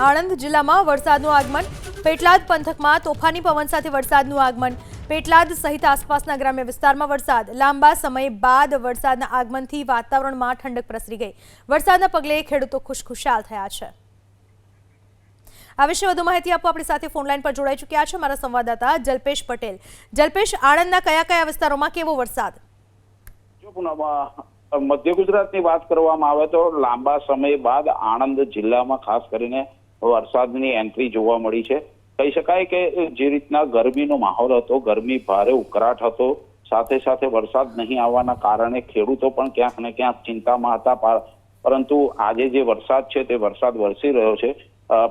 આણંદ જિલ્લામાં વરસાદનું આગમન। પેટલાદ પંથકમાં તોફાની પવન સાથે વરસાદનું આગમન। પેટલાદ સહિત આસપાસના ગ્રામ્ય વિસ્તારમાં વરસાદ। લાંબા સમય બાદ વરસાદના આગમનથી વાતાવરણમાં ઠંડક પ્રસરી ગઈ। વરસાદના પગલે ખેડૂતો ખુશખુશાલ થયા છે। આ વિશે વધુ માહિતી આપવા આપણી સાથે ફોન લાઈન પર જોડાઈ ચૂક્યા છે મારા સંવાદદાતા જલ્પેશ પટેલ। જલ્પેશ, આણંદના કયા વિસ્તારોમાં કેવો વરસાદ? મધ્ય ગુજરાતની વાત કરવામાં આવે તો લાંબા સમય બાદ આણંદ જિલ્લામાં ખાસ કરીને વરસાદની એન્ટ્રી જોવા મળી છે। કહી શકાય કે જે રીતના ગરમીનો માહોલ હતો, ગરમી ભારે ઉકળાટ હતો, સાથે સાથે વરસાદ નહીં આવવાના કારણે ખેડૂતો પણ ક્યાંક ને ક્યાંક ચિંતામાં હતા। પરંતુ આજે જે વરસાદ છે તે વરસાદ વરસી રહ્યો છે।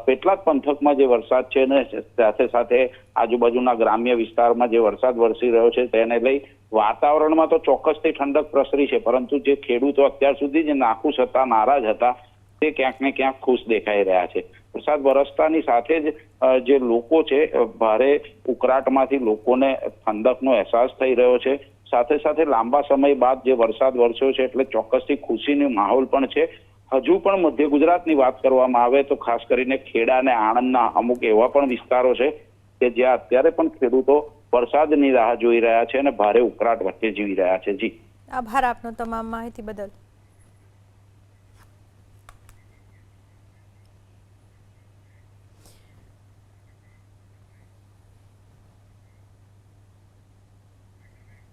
પેટલાદ પંથકમાં જે વરસાદ છે ને સાથે સાથે આજુબાજુના ગ્રામ્ય વિસ્તારમાં જે વરસાદ વરસી રહ્યો છે તેને લઈ વાતાવરણમાં તો ચોક્કસથી ઠંડક પ્રસરી છે, પરંતુ જે ખેડૂતો અત્યાર સુધી જે નાખુશ હતા, નારાજ હતા, તે ક્યાંક ને ક્યાંક ખુશ દેખાઈ રહ્યા છે। વરસાદ વરસતાની સાથે જ જે લોકો છે ભારે ઉકળાટમાંથી લોકોને ઠંડકનો અહેસાસ થઈ રહ્યો છે। સાથે સાથે લાંબા સમય બાદ જે વરસાદ વરસ્યો છે એટલે ચોક્કસથી ખુશીનો માહોલ પણ છે। હજુ પણ મધ્ય ગુજરાતની વાત કરવામાં આવે તો ખાસ કરીને ખેડા અને આણંદના અમુક એવા પણ વિસ્તારો છે કે જ્યાં અત્યારે પણ ખેડૂતો વરસાદની રાહ જોઈ રહ્યા છે અને ભારે ઉકળાટ વચ્ચે જીવી રહ્યા છે। જી, આભાર આપનો તમામ માહિતી બદલ।